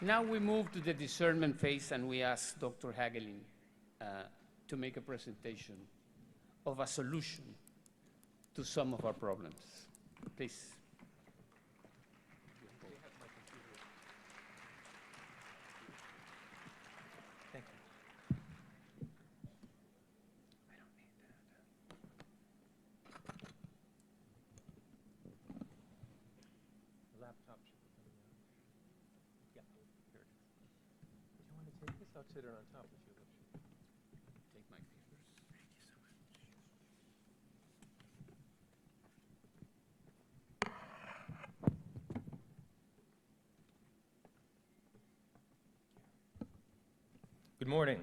Now we move to the discernment phase, and we ask Dr. Hagelin to make a presentation of a solution to some of our problems. Please. Thank you. I don't need that. The laptop should be coming out. Yeah, here it is. Do you want to take this? I'll sit it on top if you wish. Take my papers. Thank you so much. Good morning.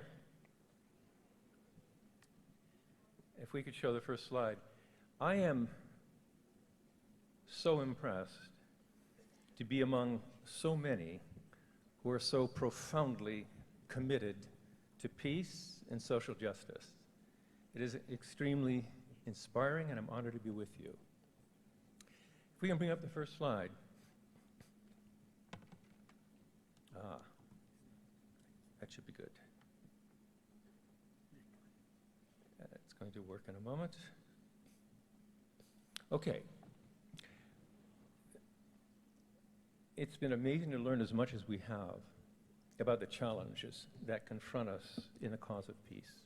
If we could show the first slide. I am so impressed to be among so many who are so profoundly committed to peace and social justice. It is extremely inspiring, and I'm honored to be with you. If we can bring up the first slide. That should be good. It's going to work in a moment. Okay. It's been amazing to learn as much as we have about the challenges that confront us in the cause of peace.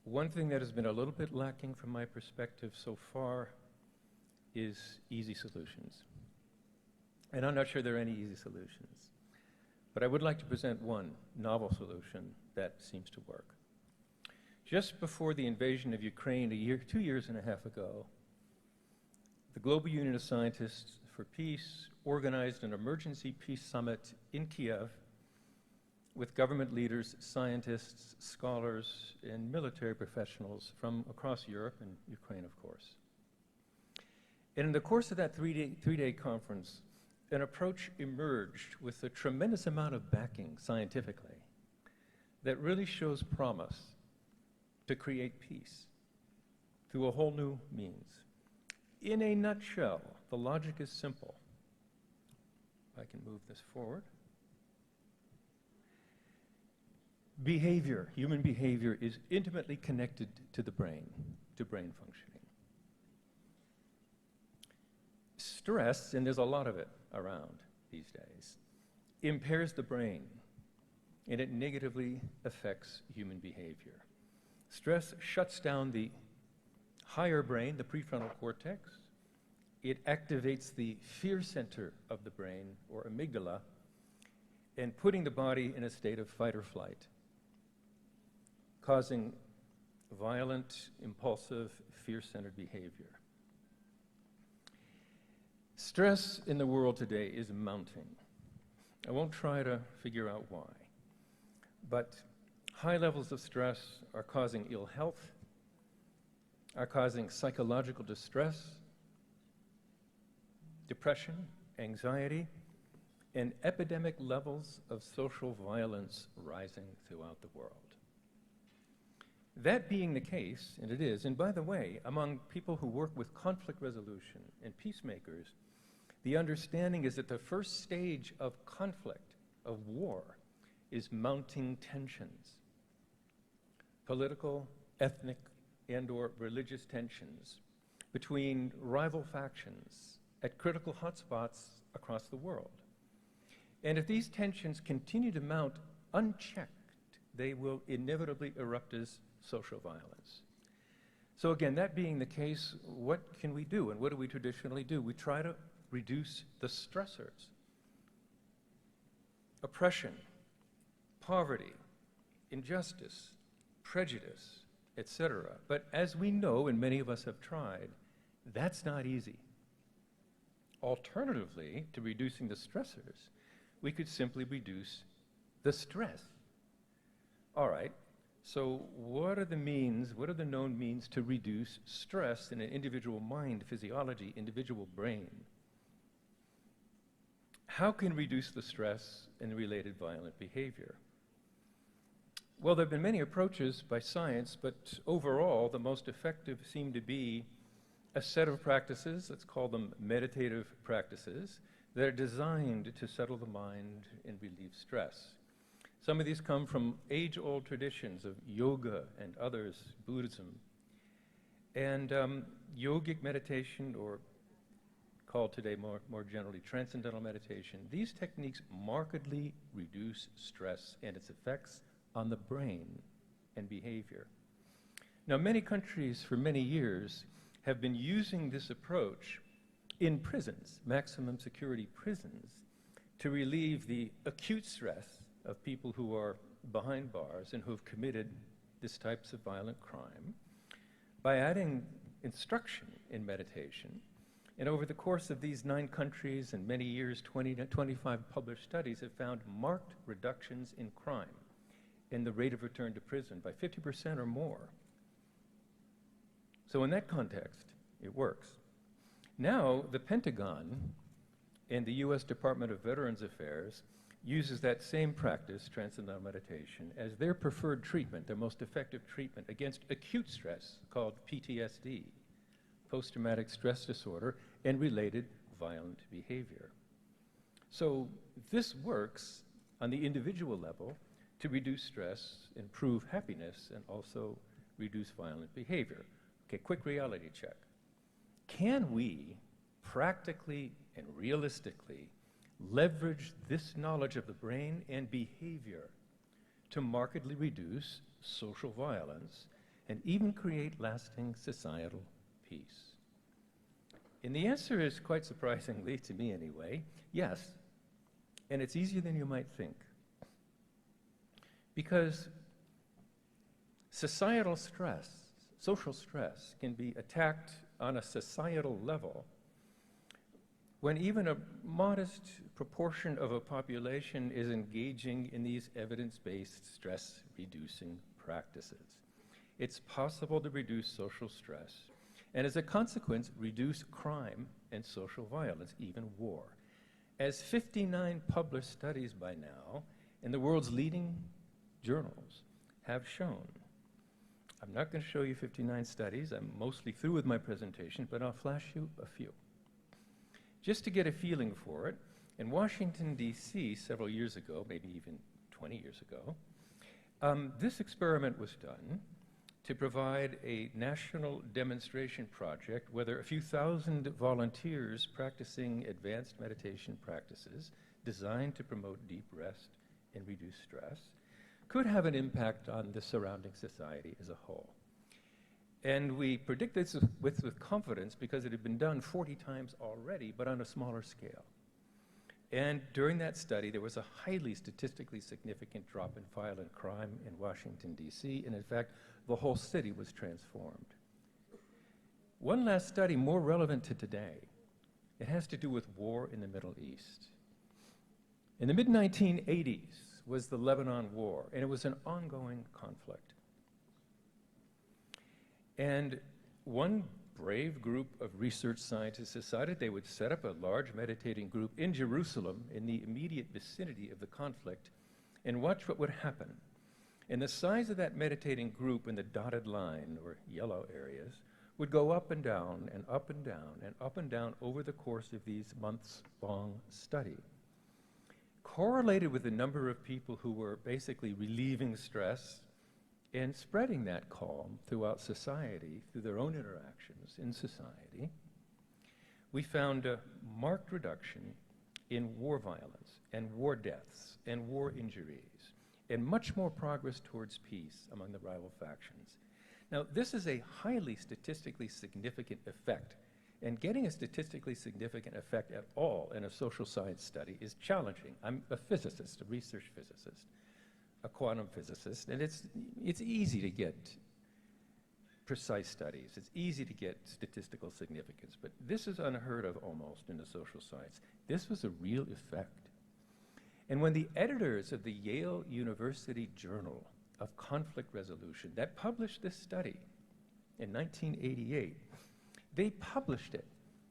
One thing that has been a little bit lacking from my perspective so far is easy solutions. And I'm not sure there are any easy solutions. But I would like to present one novel solution that seems to work. Just before the invasion of Ukraine 2.5 years ago, the Global Union of Scientists for Peace organized an emergency peace summit in Kiev with government leaders, scientists, scholars, and military professionals from across Europe and Ukraine, of course. And in the course of that three-day conference, an approach emerged with a tremendous amount of backing scientifically that really shows promise to create peace through a whole new means. In a nutshell, the logic is simple. If I can move this forward. Behavior, human behavior, is intimately connected to the brain, to brain functioning. Stress, and there's a lot of it around these days, impairs the brain, and it negatively affects human behavior. Stress shuts down the higher brain, the prefrontal cortex. It activates the fear center of the brain, or amygdala, and putting the body in a state of fight or flight, causing violent, impulsive, fear-centered behavior. Stress in the world today is mounting. I won't try to figure out why, but high levels of stress are causing ill health, are causing psychological distress, depression, anxiety, and epidemic levels of social violence rising throughout the world. That being the case, and it is, and by the way, among people who work with conflict resolution and peacemakers, the understanding is that the first stage of conflict, of war, is mounting tensions. Political, ethnic, and/or religious tensions between rival factions at critical hotspots across the world. And if these tensions continue to mount unchecked, they will inevitably erupt as social violence. So again, that being the case, what can we do, and what do we traditionally do? We try to reduce the stressors. Oppression, poverty, injustice, prejudice, etc. But as we know, and many of us have tried, that's not easy. Alternatively to reducing the stressors, we could simply reduce the stress. All right, so what are the means, what are the known means to reduce stress in an individual mind, physiology, individual brain? How can we reduce the stress and related violent behavior? Well, there have been many approaches by science, but overall, the most effective seem to be a set of practices, let's call them meditative practices, that are designed to settle the mind and relieve stress. Some of these come from age-old traditions of yoga and others, Buddhism. And yogic meditation, or called today more generally transcendental meditation, these techniques markedly reduce stress and its effects on the brain and behavior. Now, many countries for many years have been using this approach in prisons, maximum security prisons, to relieve the acute stress of people who are behind bars and who have committed these types of violent crime by adding instruction in meditation. And over the course of these 9 countries and many years, 20 to 25 published studies have found marked reductions in crime and the rate of return to prison by 50% or more. So in that context, it works. Now, the Pentagon and the US Department of Veterans Affairs uses that same practice, transcendental meditation, as their preferred treatment, their most effective treatment against acute stress called PTSD, post-traumatic stress disorder, and related violent behavior. So this works on the individual level to reduce stress, improve happiness, and also reduce violent behavior. Okay, quick reality check. Can we practically and realistically leverage this knowledge of the brain and behavior to markedly reduce social violence and even create lasting societal peace? And the answer is, quite surprisingly, to me anyway, yes. And it's easier than you might think. Because societal stress, social stress, can be attacked on a societal level when even a modest proportion of a population is engaging in these evidence-based stress-reducing practices. It's possible to reduce social stress, and as a consequence, reduce crime and social violence, even war. As 59 published studies by now in the world's leading journals have shown. I'm not going to show you 59 studies. I'm mostly through with my presentation, but I'll flash you a few. Just to get a feeling for it, in Washington, D.C., several years ago, maybe even 20 years ago, this experiment was done to provide a national demonstration project whether a few thousand volunteers practicing advanced meditation practices designed to promote deep rest and reduce stress could have an impact on the surrounding society as a whole. And we predict this with confidence because it had been done 40 times already, but on a smaller scale. And during that study, there was a highly statistically significant drop in violent crime in Washington, D.C., and in fact, the whole city was transformed. One last study, more relevant to today, it has to do with war in the Middle East. In the mid-1980s was the Lebanon War, and it was an ongoing conflict. And one brave group of research scientists decided they would set up a large meditating group in Jerusalem in the immediate vicinity of the conflict and watch what would happen. And the size of that meditating group in the dotted line, or yellow areas, would go up and down and up and down and up and down over the course of these months-long study. Correlated with the number of people who were basically relieving stress and spreading that calm throughout society, through their own interactions in society, we found a marked reduction in war violence and war deaths and war injuries, and much more progress towards peace among the rival factions. Now, this is a highly statistically significant effect, and getting a statistically significant effect at all in a social science study is challenging. I'm a physicist, a research physicist, a quantum physicist, and it's easy to get precise studies. It's easy to get statistical significance, but this is unheard of almost in the social science. This was a real effect. And when the editors of the Yale University Journal of Conflict Resolution that published this study in 1988, they published it,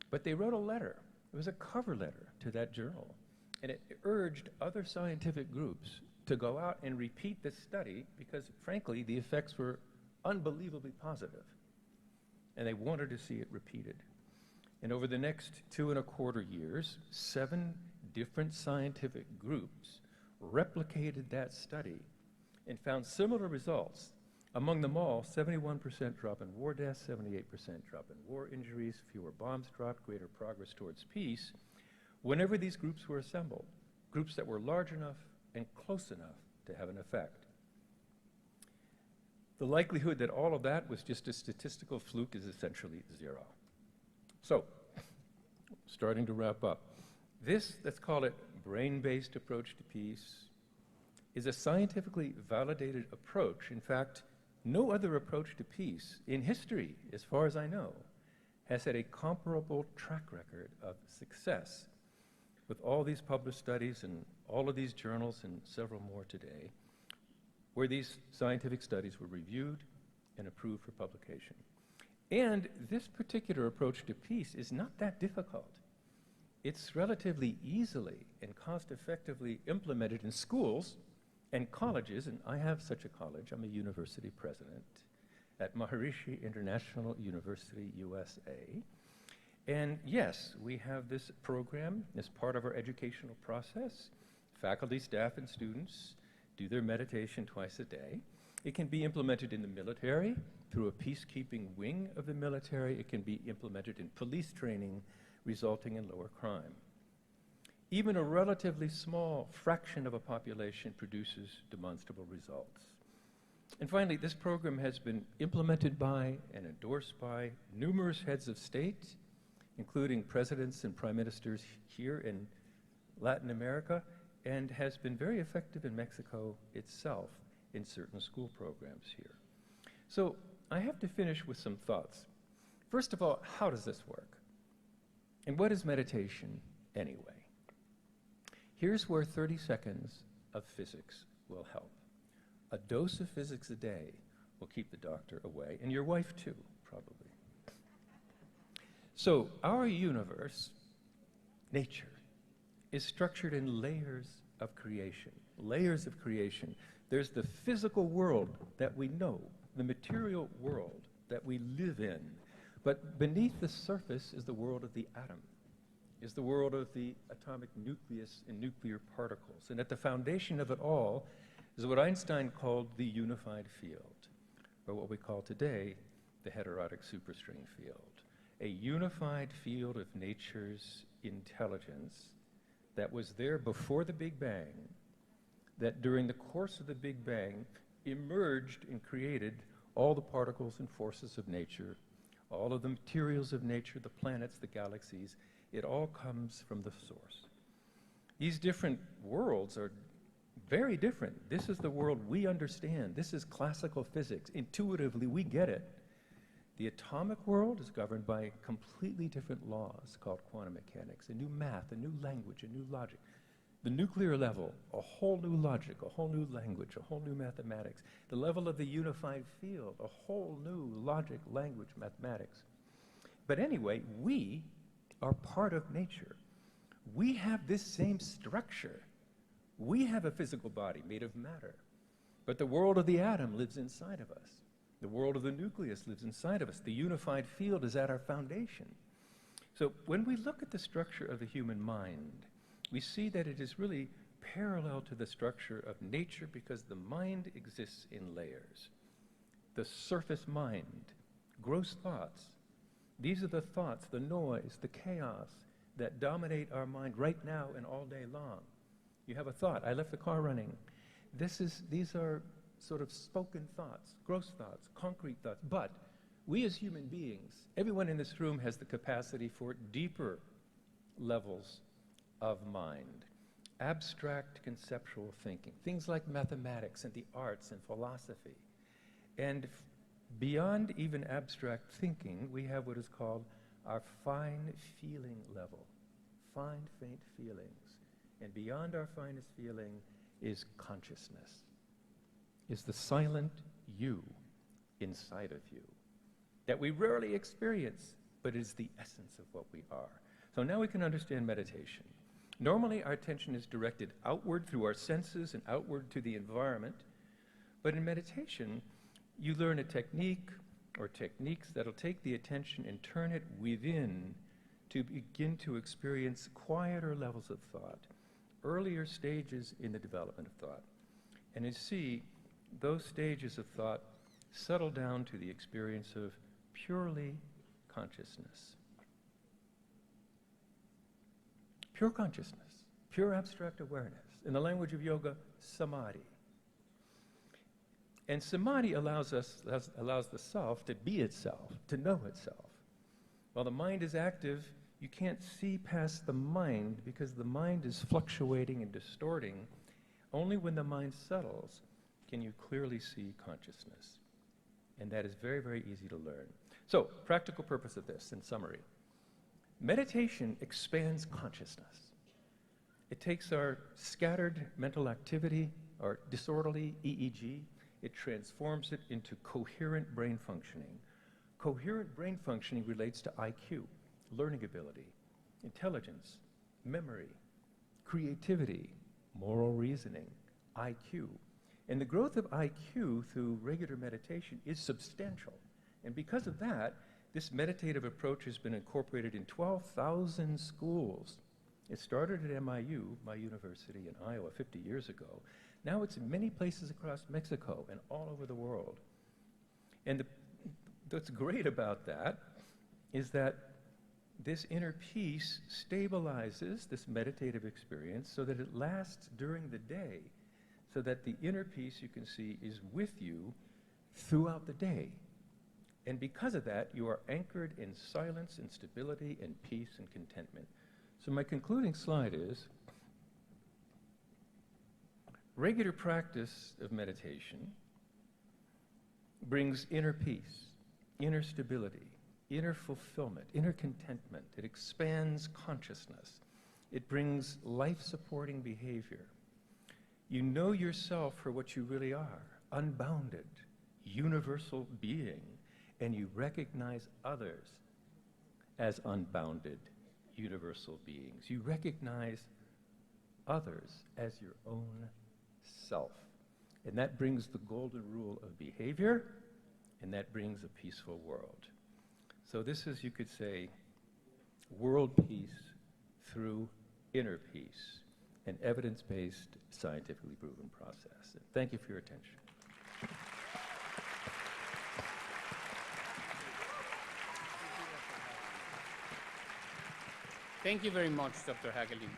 but they wrote a letter. It was a cover letter to that journal, and it urged other scientific groups to go out and repeat this study because, frankly, the effects were unbelievably positive, and they wanted to see it repeated. And over the next 2.25 years, 7 different scientific groups replicated that study and found similar results. Among them all, 71% drop in war deaths, 78% drop in war injuries, fewer bombs dropped, greater progress towards peace, whenever these groups were assembled, groups that were large enough and close enough to have an effect. The likelihood that all of that was just a statistical fluke is essentially 0. So, starting to wrap up, this, let's call it brain-based approach to peace, is a scientifically validated approach. In fact, no other approach to peace in history, as far as I know, has had a comparable track record of success. With all these published studies and all of these journals and several more today, where these scientific studies were reviewed and approved for publication. And this particular approach to peace is not that difficult. It's relatively easily and cost-effectively implemented in schools and colleges, and I have such a college. I'm a university president at Maharishi International University, USA. And yes, we have this program as part of our educational process. Faculty, staff, and students do their meditation twice a day. It can be implemented in the military through a peacekeeping wing of the military. It can be implemented in police training, resulting in lower crime. Even a relatively small fraction of a population produces demonstrable results. And finally, this program has been implemented by and endorsed by numerous heads of state, including presidents and prime ministers here in Latin America, and has been very effective in Mexico itself in certain school programs here. So I have to finish with some thoughts. First of all, how does this work? And what is meditation anyway? Here's where 30 seconds of physics will help. A dose of physics a day will keep the doctor away, and your wife too, probably. So our universe, nature, is structured in layers of creation. Layers of creation. There's the physical world that we know, the material world that we live in. But beneath the surface is the world of the atom, is the world of the atomic nucleus and nuclear particles. And at the foundation of it all is what Einstein called the unified field, or what we call today the heterotic superstring field. A unified field of nature's intelligence that was there before the Big Bang, that during the course of the Big Bang emerged and created all the particles and forces of nature, all of the materials of nature, the planets, the galaxies. It all comes from the source. These different worlds are very different. This is the world we understand. This is classical physics. Intuitively, we get it. The atomic world is governed by completely different laws called quantum mechanics, a new math, a new language, a new logic. The nuclear level, a whole new logic, a whole new language, a whole new mathematics. The level of the unified field, a whole new logic, language, mathematics. But anyway, we are part of nature. We have this same structure. We have a physical body made of matter. But the world of the atom lives inside of us. The world of the nucleus lives inside of us. The unified field is at our foundation. So when we look at the structure of the human mind, we see that it is really parallel to the structure of nature because the mind exists in layers. The surface mind, gross thoughts. These are the thoughts, the noise, the chaos that dominate our mind right now and all day long. You have a thought, I left the car running. These are sort of spoken thoughts, gross thoughts, concrete thoughts. But we as human beings, everyone in this room has the capacity for deeper levels of mind, abstract conceptual thinking, things like mathematics and the arts and philosophy. And beyond even abstract thinking, we have what is called our fine feeling level, fine, faint feelings. And beyond our finest feeling is consciousness, is the silent you inside of you that we rarely experience, but is the essence of what we are. So now we can understand meditation. Normally, our attention is directed outward through our senses and outward to the environment. But in meditation, you learn a technique or techniques that'll take the attention and turn it within to begin to experience quieter levels of thought, earlier stages in the development of thought. And you see, those stages of thought settle down to the experience of purely consciousness. Pure consciousness, pure abstract awareness. In the language of yoga, samadhi. And samadhi allows the self to be itself, to know itself. While the mind is active, you can't see past the mind because the mind is fluctuating and distorting. Only when the mind settles can you clearly see consciousness. And that is very, very easy to learn. So, practical purpose of this, in summary. Meditation expands consciousness. It takes our scattered mental activity, our disorderly EEG, it transforms it into coherent brain functioning. Coherent brain functioning relates to IQ, learning ability, intelligence, memory, creativity, moral reasoning, IQ. And the growth of IQ through regular meditation is substantial. And because of that, this meditative approach has been incorporated in 12,000 schools. It started at MIU, my university in Iowa, 50 years ago. Now it's in many places across Mexico and all over the world. And what's great about that is that this inner peace stabilizes this meditative experience so that it lasts during the day, so that the inner peace, you can see, is with you throughout the day. And because of that, you are anchored in silence and stability and peace and contentment. So my concluding slide is, regular practice of meditation brings inner peace, inner stability, inner fulfillment, inner contentment. It expands consciousness. It brings life-supporting behavior. You know yourself for what you really are, unbounded, universal being, and you recognize others as unbounded, universal beings. You recognize others as your own self. And that brings the golden rule of behavior, and that brings a peaceful world. So this is, you could say, world peace through inner peace, an evidence-based, scientifically proven process. And thank you for your attention. Thank you very much, Dr. Hagelin.